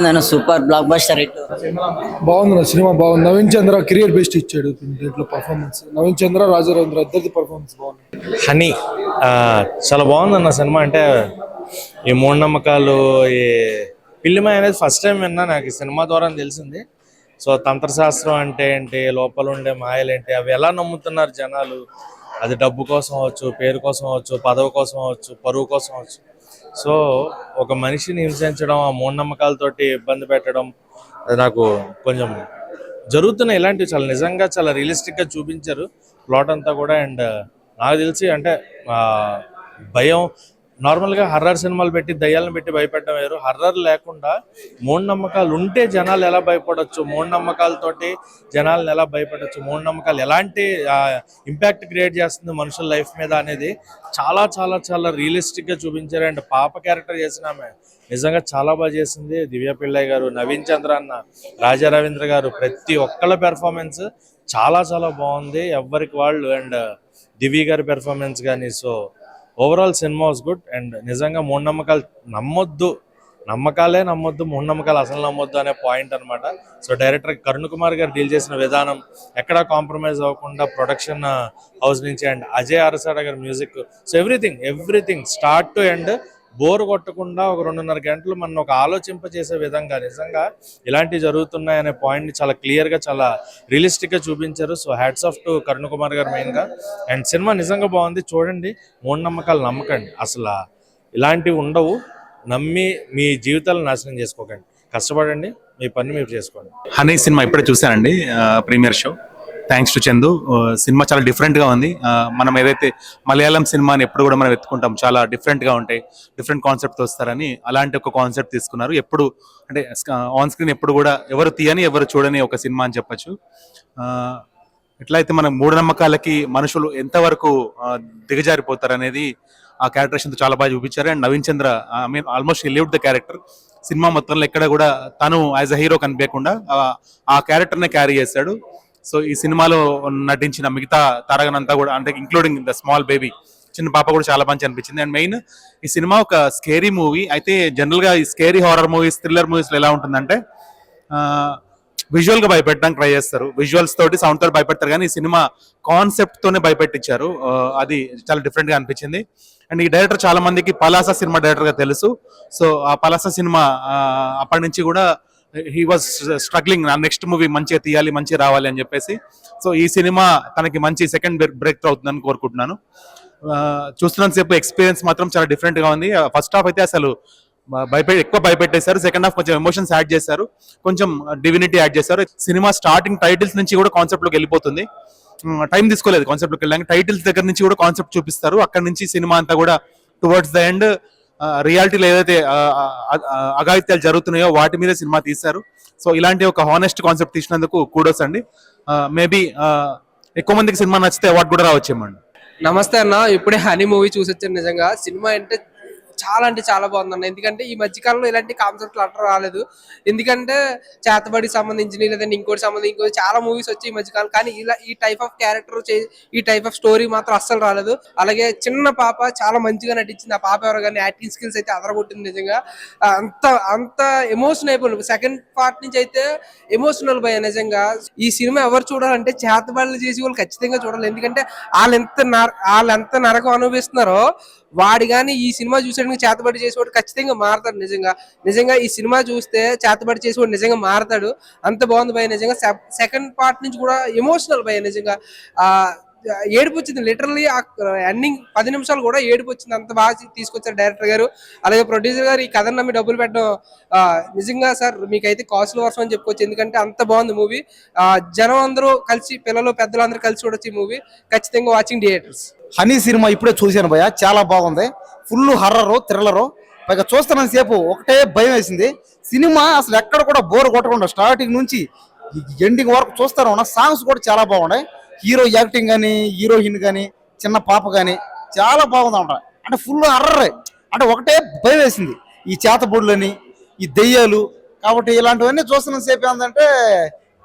నేను super block buster hit. బాగుంది cinema బాగుంది. నవీన్ చంద్ర కెరియర్ బెస్ట్ ఇచ్చాడు దీంట్లో పర్ఫార్మెన్స్. నవీన్ చంద్ర రాజారవీంద్ర ఇద్దరిది పర్ఫార్మెన్స్ బాగుంది. హనీ చాలా బాగుందన్న సినిమా. అంటే ఈ మూఢనమ్మకాలు, ఈ పిల్లిమాయ అనేది ఫస్ట్ టైం విన్నా, నాకు ఈ సినిమా ద్వారా తెలిసింది. సో తంత్రశాస్త్రం అంటే ఏంటి, లోపల ఉండే మాయలేంటి, అవి ఎలా నమ్ముతున్నారు జనాలు. అది డబ్బు కోసం అవచ్చు, పేరు కోసం అవచ్చు, పదవి కోసం అవచ్చు, పరువు కోసం అవచ్చు. సో ఒక మనిషిని హింసించడం, ఆ మూఢనమ్మకాలతోటి ఇబ్బంది పెట్టడం, అది నాకు కొంచెం జరుగుతున్నాయి. ఇలాంటివి చాలా నిజంగా చాలా రియలిస్టిక్గా చూపించారు ప్లాట్ అంతా కూడా. అండ్ నాకు తెలిసి అంటే భయం, నార్మల్గా హర్రర్ సినిమాలు పెట్టి దయ్యాలను పెట్టి భయపెట్టడం వేరు. హర్రర్ లేకుండా మూఢనమ్మకాలు ఉంటే జనాలు ఎలా భయపడవచ్చు, మూఢనమ్మకాలతోటి జనాలను ఎలా భయపడవచ్చు, మూఢనమ్మకాలు ఎలాంటి ఇంపాక్ట్ క్రియేట్ చేస్తుంది మనుషుల లైఫ్ మీద అనేది చాలా చాలా చాలా రియలిస్టిక్గా చూపించారు. అండ్ పాప క్యారెక్టర్ చేసిన ఆమె నిజంగా చాలా బాగా చేసింది. దివ్య పిళ్ళయ్య గారు, నవీన్ చంద్ర అన్న, రాజా రవీంద్ర గారు, ప్రతి ఒక్కళ్ళ పెర్ఫార్మెన్స్ చాలా చాలా బాగుంది ఎవరికి వాళ్ళు. అండ్ దివ్య గారి పెర్ఫార్మెన్స్ కానీ. So overall cinema was good. And నిజంగా మూఢనమ్మకాలు నమ్మొద్దు, నమ్మకాలే నమ్మొద్దు, మూఢనమ్మకాలు అసలు నమ్మొద్దు అనే పాయింట్ అనమాట. సో డైరెక్టర్ కరుణ్ కుమార్ గారు డీల్ చేసిన విధానం ఎక్కడా కాంప్రమైజ్ అవ్వకుండా, ప్రొడక్షన్ హౌస్ నుంచి అండ్ అజయ్ అరసాడ గారి music, so everything start to end bore కొట్టకుండా ఒక 2.5 గంటలు మనం ఒక ఆలోచింపజేసే విధంగా నిజంగా ఇలాంటివి జరుగుతున్నాయనే పాయింట్ని చాలా క్లియర్గా, చాలా రియలిస్టిక్గా చూపించారు. So hats off to Karun Kumar గారు మెయిన్గా. అండ్ సినిమా నిజంగా బాగుంది, చూడండి. మూఢనమ్మకాలు నమ్మకండి, అసలు ఇలాంటివి ఉండవు. నమ్మి మీ జీవితాలను నాశనం చేసుకోకండి, కష్టపడండి, మీ పని మీరు చేసుకోండి. హనీ సినిమా ఇప్పుడే చూశానండి, premiere show. Thanks to Chandu. Cinema చాలా డిఫరెంట్గా ఉంది. మనం ఏదైతే మలయాళం సినిమాని ఎప్పుడు కూడా మనం ఎత్తుకుంటాం, చాలా డిఫరెంట్గా ఉంటాయి, డిఫరెంట్ కాన్సెప్ట్ వస్తారని అలాంటి ఒక కాన్సెప్ట్ తీసుకున్నారు. ఎప్పుడు అంటే ఆన్ స్క్రీన్ ఎప్పుడు కూడా ఎవరు తీయని, ఎవరు చూడని ఒక సినిమా అని చెప్పచ్చు. ఎట్లయితే మనం మూఢనమ్మకాలకి మనుషులు ఎంతవరకు దిగజారిపోతారనేది ఆ క్యారెక్టరేషన్తో చాలా బాగా చూపించారు. And Naveen Chandra almost he lived the character. Cinema మొత్తంలో ఎక్కడ కూడా తను యాజ్ అ హీరో కనిపించకుండా ఆ క్యారెక్టర్నే క్యారీ చేశాడు. సో ఈ సినిమాలో నటించిన మిగతా తారగనంతా కూడా, అంటే ఇంక్లూడింగ్ ద స్మాల్ బేబీ, చిన్న పాప కూడా చాలా మంచి అనిపించింది. అండ్ మెయిన్ ఈ సినిమా ఒక స్కేరీ మూవీ. అయితే జనరల్గా ఈ స్కేరీ హారర్ మూవీస్, థ్రిల్లర్ మూవీస్లో ఎలా ఉంటుందంటే విజువల్గా భయపెట్టడానికి ట్రై చేస్తారు, విజువల్స్ తోటి, సౌండ్ తోటి భయపెడతారు. కానీ ఈ సినిమా కాన్సెప్ట్తోనే భయపెట్టించారు. అది చాలా డిఫరెంట్గా అనిపించింది. అండ్ ఈ డైరెక్టర్ చాలా మందికి పలాస సినిమా డైరెక్టర్గా తెలుసు. సో ఆ పలాస సినిమా అప్పటి నుంచి కూడా హీ వాజ్ స్ట్రగ్లింగ్, నా నెక్స్ట్ మూవీ మంచిగా తీయాలి, మంచిగా రావాలి అని చెప్పేసి. సో ఈ సినిమా తనకి మంచి సెకండ్ బ్రేక్ త్రూ అవుతుందని కోరుకుంటున్నాను. చూస్తున్నంతసేపు ఎక్స్పీరియన్స్ మాత్రం చాలా డిఫరెంట్గా ఉంది. ఫస్ట్ హాఫ్ అయితే అసలు ఎక్కువ భయపెట్టేశారు, సెకండ్ హాఫ్ కొంచెం ఎమోషన్స్ యాడ్ చేశారు, కొంచెం డివినిటీ యాడ్ చేశారు. సినిమా స్టార్టింగ్ టైటిల్స్ నుంచి కూడా కాన్సెప్ట్లోకి వెళ్ళిపోతుంది. టైం తీసుకోలేదు కాన్సెప్ట్లోకి వెళ్ళడానికి. టైటిల్స్ దగ్గర నుంచి కూడా కాన్సెప్ట్ చూపిస్తారు. అక్కడ నుంచి సినిమా అంతా కూడా టువర్డ్స్ ద ఎండ్ రియాలిటీలో ఏదైతే అఘాయిత్యాలు జరుగుతున్నాయో వాటి మీద సినిమా తీశారు. సో ఇలాంటి ఒక హానెస్ట్ కాన్సెప్ట్ తీసినందుకు కూడోస్ అండి. మేబీ ఎక్కువ మందికి సినిమా నచ్చితే అవార్డు కూడా రావచ్చేమండి. నమస్తే అన్న, ఇప్పుడే హనీ మూవీ చూసి వచ్చాను. నిజంగా సినిమా అంటే చాలా బాగుందన్న. ఎందుకంటే ఈ మధ్యకాలంలో ఇలాంటి కాన్సెప్ట్లు అట్లా రాలేదు. ఎందుకంటే చేతబడికి సంబంధించి లేదంటే ఇంకోటి సంబంధించి చాలా మూవీస్ వచ్చి ఈ మధ్యకాలం, కానీ ఇలా ఈ టైప్ ఆఫ్ క్యారెక్టర్, ఈ టైప్ ఆఫ్ స్టోరీ మాత్రం అస్సలు రాలేదు. అలాగే చిన్న పాప చాలా మంచిగా నటించింది. ఆ పాప ఎవరు కానీ యాక్టింగ్ స్కిల్స్ అయితే అదరగొట్టింది. నిజంగా అంత ఎమోషన్ అయిపోయింది. సెకండ్ పార్ట్ నుంచి అయితే ఎమోషనల్ పోయా. నిజంగా ఈ సినిమా ఎవరు చూడాలంటే చేతబడులు చేసి వాళ్ళు ఖచ్చితంగా చూడాలి. ఎందుకంటే వాళ్ళెంత నరకం అనుభవిస్తున్నారో వాడు కానీ ఈ సినిమా చూసేటప్పుడు చేతబడి చేసేవాడు ఖచ్చితంగా మారతాడు. నిజంగా ఈ సినిమా చూస్తే చేతబడి చేసేవాడు నిజంగా మారతాడు. అంత బాగుంది భయ. నిజంగా సెకండ్ పార్ట్ నుంచి కూడా ఎమోషనల్ భయ. నిజంగా ఏడుపు వచ్చింది. లిటరల్లీ ఆ ఎండింగ్ 10 నిమిషాలు కూడా ఏడుపు వచ్చింది. అంత బాగా తీసుకొచ్చారు డైరెక్టర్ గారు. అలాగే ప్రొడ్యూసర్ గారు ఈ కథను నమ్మి డబ్బులు పెట్టడం నిజంగా సార్ మీకైతే కాస్ట్లీ వర్షం అని చెప్పుకోవచ్చు. ఎందుకంటే అంత బాగుంది మూవీ. జనం అందరూ కలిసి, పిల్లలు పెద్దలు అందరూ కలిసి చూడొచ్చు ఈ మూవీ. ఖచ్చితంగా వాచింగ్ థియేటర్స్. హనీ సినిమా ఇప్పుడే చూశాను భయ్య, చాలా బాగుంది. Full horror, thriller. పైగా చూస్తున్నంత సేపు ఒకటే భయం వేసింది. సినిమా అసలు ఎక్కడ కూడా బోర్ కొట్టకుండా స్టార్టింగ్ నుంచి ఎండింగ్ వరకు చూస్తాను. సాంగ్స్ కూడా చాలా బాగున్నాయి. హీరో యాక్టింగ్ కానీ, హీరోయిన్ కానీ, చిన్న పాప కానీ చాలా బాగుంది అంట. అంటే ఫుల్ హర్రరే. అంటే ఒకటే భయం వేసింది, ఈ చేతబుడులని, ఈ దెయ్యాలు. కాబట్టి ఇలాంటివన్నీ చూస్తున్న సేపు ఏంటంటే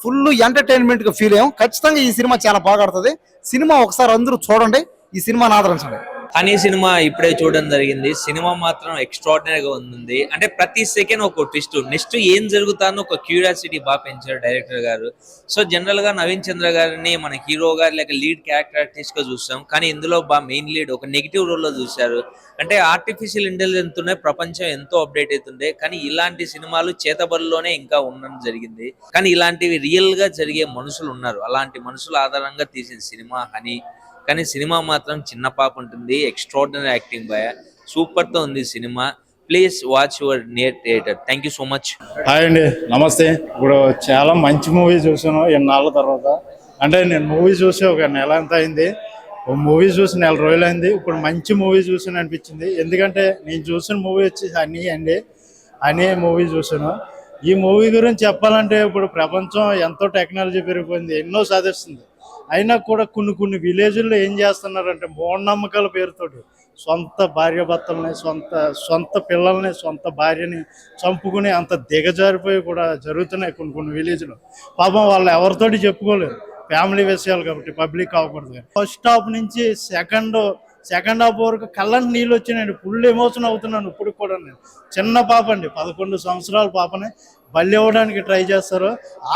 ఫుల్ ఎంటర్టైన్మెంట్గా ఫీల్ అయ్యాం. ఖచ్చితంగా ఈ సినిమా చాలా బాగా ఆడుతుంది. సినిమా ఒకసారి అందరూ చూడండి, ఈ సినిమాని ఆదరించండి. హనీ సినిమా ఇప్పుడే చూడడం జరిగింది. సినిమా మాత్రం ఎక్స్ట్రాడినరీగా ఉంది. అంటే ప్రతి సెకండ్ ఒక ట్విస్ట్, నెక్స్ట్ ఏం జరుగుతానో ఒక క్యూరియాసిటీ బాగా పెంచారు డైరెక్టర్ గారు. సో జనరల్ గా నవీన్ చంద్ర గారిని మన హీరో గారి లేక లీడ్ క్యారెక్టర్ ఆర్టిస్ట్ గా చూస్తాం, కానీ ఇందులో బాగా మెయిన్ లీడ్ ఒక నెగిటివ్ రోల్ లో చూశారు. అంటే ఆర్టిఫిషియల్ ఇంటెలిజెన్స్ తోనే ప్రపంచం ఎంతో అప్డేట్ అవుతుండే, కానీ ఇలాంటి సినిమాలు చేతబడిలోనే ఇంకా ఉండడం జరిగింది. కానీ ఇలాంటివి రియల్ గా జరిగే మనుషులు ఉన్నారు, అలాంటి మనుషుల ఆధారంగా తీసిన సినిమా హనీ. కానీ సినిమా మాత్రం చిన్న పాప ఉంటుంది. ఎక్స్ట్రాడినరీ యాక్టింగ్ బాయ్, సూపర్ తో ఉంది cinema. Please watch your near theatre. Thank you so much. Hi అండి, నమస్తే. ఇప్పుడు చాలా మంచి మూవీ చూసాను ఎన్నాళ్ళ తర్వాత. అంటే నేను మూవీ చూసి ఒక నెల ఎంత అయింది, ఒక మూవీ చూసి నెల రోజులు అయింది. ఇప్పుడు మంచి మూవీ చూసాను అనిపించింది. ఎందుకంటే నేను చూసిన మూవీ వచ్చి హనీ అండి. హనీ మూవీ చూసాను. ఈ మూవీ గురించి చెప్పాలంటే ఇప్పుడు ప్రపంచం ఎంతో టెక్నాలజీ పెరిగిపోయింది, ఎన్నో సాధిస్తుంది. అయినా కూడా కొన్ని విలేజ్ల్లో ఏం చేస్తున్నారంటే మూఢనమ్మకాల పేరుతోటి సొంత భార్యాభర్తలని, సొంత పిల్లల్ని, సొంత భార్యని చంపుకుని అంత దిగజారిపోయి కూడా జరుగుతున్నాయి కొన్ని విలేజ్లో. పాపం వాళ్ళు ఎవరితోటి చెప్పుకోలేరు, ఫ్యామిలీ విషయాలు కాబట్టి, పబ్లిక్ అవ్వకూడదు. ఫస్ట్ హాఫ్ నుంచి సెకండ్ హాఫ్ వరకు కళ్ళని నీళ్ళు వచ్చినాయండి. ఫుల్ ఎమోషన్ అవుతున్నాను ఇప్పుడు కూడా. నేను చిన్న పాప అండి, 11 సంవత్సరాల పాపని బలి ఇవ్వడానికి ట్రై చేస్తారు.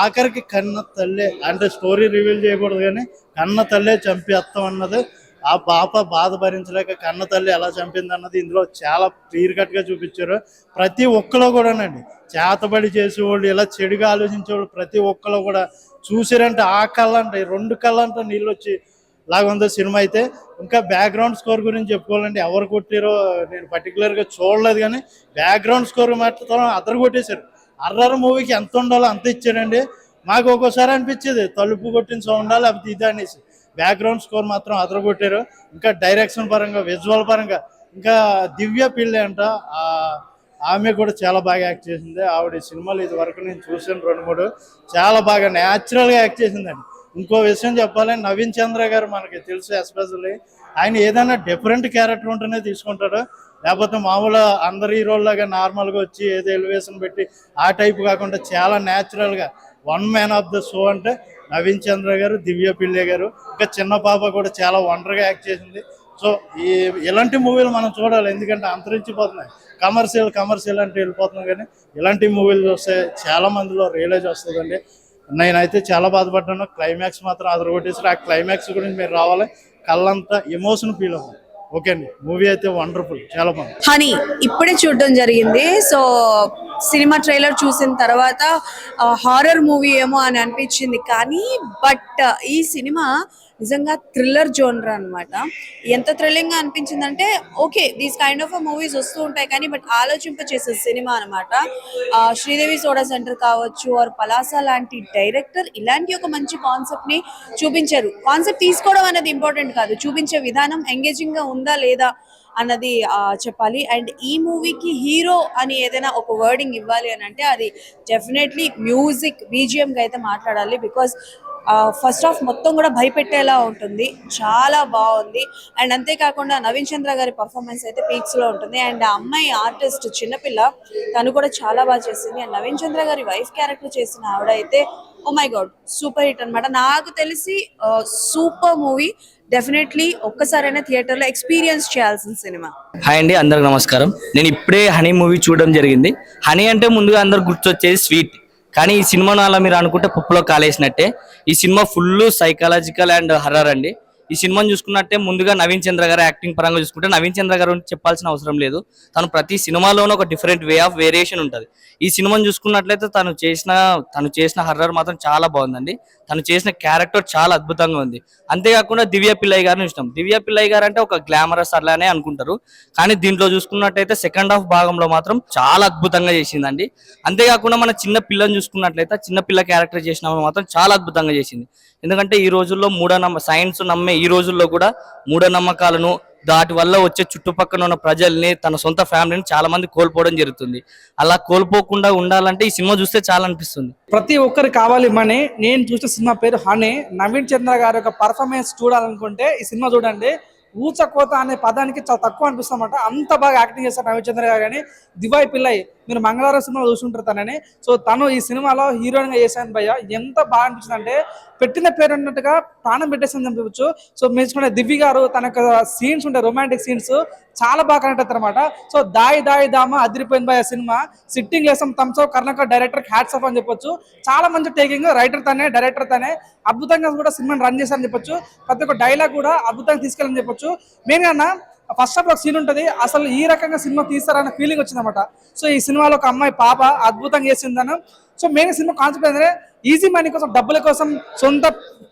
ఆఖరికి కన్న తల్లే, అంటే స్టోరీ రివీల్ చేయకూడదు కానీ కన్న తల్లే చంపేస్తాం అన్నది, ఆ పాప బాధ భరించలేక కన్న తల్లి ఎలా చంపింది అన్నది ఇందులో చాలా క్లియర్ కట్ గా చూపించారు. ప్రతి ఒక్కలో కూడానండి చేతబడి చేసేవాళ్ళు, ఇలా చెడుగా ఆలోచించేవాళ్ళు ప్రతి ఒక్కలో కూడా చూసారంటే ఆ కళ్ళంట 2 కళ్ళంట నీళ్ళు వచ్చి లాగా ఉందో సినిమా అయితే. ఇంకా బ్యాక్గ్రౌండ్ స్కోర్ గురించి చెప్పుకోవాలంటే ఎవరు కొట్టారో నేను పర్టికులర్గా చూడలేదు, కానీ బ్యాక్గ్రౌండ్ స్కోర్ మాత్రం అదరు కొట్టేశారు. అర్రర్ మూవీకి ఎంత ఉండాలో అంత ఇచ్చారండి. మాకు ఒక్కోసారి అనిపించేది తలుపు కొట్టిన సౌండ్ లేకపోతే ఇది అనేసి. బ్యాక్గ్రౌండ్ స్కోర్ మాత్రం అదరు కొట్టారు. ఇంకా డైరెక్షన్ పరంగా, విజువల్ పరంగా, ఇంకా దివ్య పిల్లి అంట, ఆమె కూడా చాలా బాగా యాక్ట్ చేసింది. ఆవిడ సినిమాలు ఇది వరకు నేను చూసాను 2-3, చాలా బాగా న్యాచురల్గా యాక్ట్ చేసిందండి. ఇంకో విషయం చెప్పాలని, నవీన్ చంద్ర గారు మనకి తెలుసు ఎస్పెషల్లీ, ఆయన ఏదైనా డిఫరెంట్ క్యారెక్టర్ ఉంటేనే తీసుకుంటాడు, లేకపోతే మామూలు అందరి హీరోల్లాగా నార్మల్గా వచ్చి ఏదో ఎలివేషన్ పెట్టి ఆ టైప్ కాకుండా చాలా న్యాచురల్గా one man of the show అంటే నవీన్ చంద్ర గారు, దివ్య పిల్లే గారు. ఇంకా చిన్న పాప కూడా చాలా వండర్గా యాక్ట్ చేసింది. సో ఇలాంటి మూవీలు మనం చూడాలి, ఎందుకంటే అంతరించిపోతున్నాయి. కమర్షియల్ అంటే వెళ్ళిపోతున్నాం, కానీ ఇలాంటి మూవీలు చూస్తే చాలా మందిలో రియలైజ్ వస్తుందండి. నేనైతే చాలా బాధపడ్డాను. క్లైమాక్స్ మాత్రం అదరగొట్టేసి, ఆ క్లైమాక్స్ గురించి మీరు రావాలి, కళ్ళంతా ఎమోషన్ ఫీల్ అవ్వాలి. ఓకే అండి, మూవీ అయితే వండర్ఫుల్, చాలా బాగుంది. హనీ ఇప్పుడే చూడడం జరిగింది. సో సినిమా ట్రైలర్ చూసిన తర్వాత హారర్ మూవీ ఏమో అని అనిపించింది, కానీ బట్ ఈ సినిమా నిజంగా థ్రిల్లర్ జోనర్ అనమాట. ఎంత థ్రిల్లింగ్ గా అనిపించిందంటే, okay these kind of movies వస్తూ ఉంటాయి కానీ బట్ ఆలోచింపచేసే సినిమా అనమాట. శ్రీదేవి సోడా సెంటర్ కావచ్చు, ఆర్ పలాస లాంటి డైరెక్టర్ ఇలాంటి ఒక మంచి కాన్సెప్ట్ ని చూపించారు. కాన్సెప్ట్ తీసుకోవడం అనేది ఇంపార్టెంట్ కాదు, చూపించే విధానం ఎంగేజింగ్ గా ఉందా లేదా అన్నది చెప్పాలి. అండ్ ఈ మూవీకి హీరో అని ఏదైనా ఒక వర్డింగ్ ఇవ్వాలి అని అంటే అది డెఫినెట్లీ మ్యూజిక్, బీజిఎం గా అయితే మాట్లాడాలి. బికాస్ ఫస్ట్ హాఫ్ మొత్తం కూడా భయపెట్టేలా ఉంటుంది, చాలా బాగుంది. అండ్ అంతేకాకుండా నవీన్ చంద్ర గారి పర్ఫార్మెన్స్ అయితే పీక్స్ లో ఉంటుంది. అండ్ ఆ అమ్మాయి ఆర్టిస్ట్ చిన్నపిల్ల, తను కూడా చాలా బాగా చేసింది. అండ్ నవీన్ చంద్ర గారి వైఫ్ క్యారెక్టర్ చేసిన ఆవిడ అయితే oh my god super hit అనమాట. నాకు తెలిసి సూపర్ మూవీ, డెఫినెట్లీ ఒక్కసారైనా థియేటర్లో ఎక్స్పీరియన్స్ చేయాల్సిన సినిమా. హాయ్ అండి, అందరికి నమస్కారం. నేను ఇప్పుడే హనీ మూవీ చూడడం జరిగింది. హనీ అంటే ముందుగా అందరు గుర్తొచ్చేది స్వీట్, కానీ ఈ సినిమాను అలా మీరు అనుకుంటే పప్పులో కాలేసినట్టే. ఈ cinema full psychological and horror అండి. ఈ సినిమాని చూసుకున్నట్టే ముందుగా నవీన్ చంద్ర గారు యాక్టింగ్ పరంగా చూసుకుంటే, నవీన్ చంద్ర గారు చెప్పాల్సిన అవసరం లేదు. తను ప్రతి సినిమాలోనూ ఒక డిఫరెంట్ వే ఆఫ్ వేరియేషన్ ఉంటుంది. ఈ సినిమాని చూసుకున్నట్లయితే తను చేసిన హర్రర్ మాత్రం చాలా బాగుందండి. తను చేసిన క్యారెక్టర్ చాలా అద్భుతంగా ఉంది. అంతేకాకుండా దివ్య పిల్లయ్య గారిని ఇష్టం. దివ్య పిల్లయ్య గారు అంటే ఒక గ్లామరస్ అట్లానే అనుకుంటారు, కానీ దీంట్లో చూసుకున్నట్టయితే సెకండ్ హాఫ్ భాగంలో మాత్రం చాలా అద్భుతంగా చేసిందండి. అంతేకాకుండా మన చిన్న పిల్లని చూసుకున్నట్లయితే చిన్న పిల్ల క్యారెక్టర్ చేసిన మాత్రం చాలా అద్భుతంగా చేసింది. ఎందుకంటే ఈ రోజుల్లో సైన్స్ నమ్మే ఈ రోజుల్లో కూడా మూఢనమ్మకాలను, దాటి వల్ల వచ్చే చుట్టుపక్కల ఉన్న ప్రజల్ని, తన సొంత ఫ్యామిలీని చాలా మంది కోల్పోవడం జరుగుతుంది. అలా కోల్పోకుండా ఉండాలంటే ఈ సినిమా చూస్తే చాలా అనిపిస్తుంది. ప్రతి ఒక్కరికి కావాలి మనీ. నేను చూసిన సినిమా పేరు హనీ. నవీన్ చంద్ర గారి యొక్క పర్ఫార్మెన్స్ చూడాలనుకుంటే ఈ సినిమా చూడండి. ఊచకోత అనే పదానికి చాలా తక్కువ అనిపిస్తుంది అన్నమాట. అంత బాగా యాక్టింగ్ చేస్తారు నవీన్ చంద్ర గారు. కానీ దివాయ్ పిల్లయ్ మీరు మంగళవారం సినిమా చూసుంటారు తనని. సో తను ఈ సినిమాలో హీరోయిన్ గా చేశాను భయ్య, ఎంత బాగా అనిపించింది అంటే పెట్టిన పేరు అన్నట్టుగా ప్రాణం పెట్టేసింది చెప్పవచ్చు. సో మెచ్చుకునే దివ్య గారు తన యొక్క సీన్స్ ఉంటాయి, రొమాంటిక్ సీన్స్ చాలా బాగా కనెక్ట్ అవుతారు అనమాట. సో దాయి దామ అదిరిపోయింది భయ్య సినిమా. సిట్టింగ్ వేసాం thumbs up Karnakar director hats off అని చెప్పొచ్చు. చాలా మంచి టేకింగ్, రైటర్ తనే, డైరెక్టర్ తనే, అద్భుతంగా కూడా సినిమాని రన్ చేశారని చెప్పొచ్చు. ప్రతి ఒక్క డైలాగ్ కూడా అద్భుతంగా తీసుకెళ్ళని చెప్పొచ్చు. మెయిన్ గా ఫస్ట్ ఆఫ్ ఒక సీన్ ఉంటుంది, అసలు ఈ రకంగా సినిమా తీస్తారన్న ఫీలింగ్ వచ్చిందన్నమాట. సో ఈ సినిమాలో ఒక అమ్మాయి పాప అద్భుతంగా చేసిందను. సో మెయిన్ సినిమా కాన్సెప్ట్ ఏంటంటే ఈజీ మనీ కోసం, డబ్బుల కోసం సొంత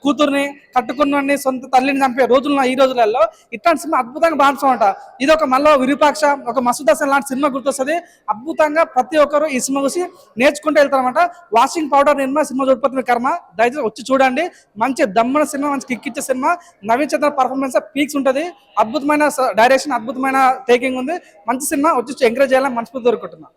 కూతుర్ని కట్టుకున్న సొంత తల్లిని చంపే రోజులు ఈ రోజులలో ఇట్లాంటి సినిమా అద్భుతంగా బాగుంటామంట. ఇది ఒక మళ్ళీ విరూపాక్ష, ఒక మసూద్ హాసన్ లాంటి సినిమా గుర్తొస్తుంది. అద్భుతంగా ప్రతి ఒక్కరు ఈ సినిమా చూసి నేర్చుకుంటూ వెళ్తారనమాట. వాషింగ్ పౌడర్ నిర్మా సినిమా చూడకపోతే కర్మ, దయచేసి వచ్చి చూడండి. మంచి దమ్మన సినిమా, మంచి కిక్ ఇచ్చే సినిమా. నవీన్ చంద్ర పర్ఫార్మెన్స్ పీక్స్ ఉంటుంది, అద్భుతమైన డైరెక్షన్, అద్భుతమైన టేకింగ్ ఉంది, మంచి సినిమా. వచ్చి ఎంకరేజ్ చేయాలని మనస్ఫూర్తి కోరుకుంటున్నా.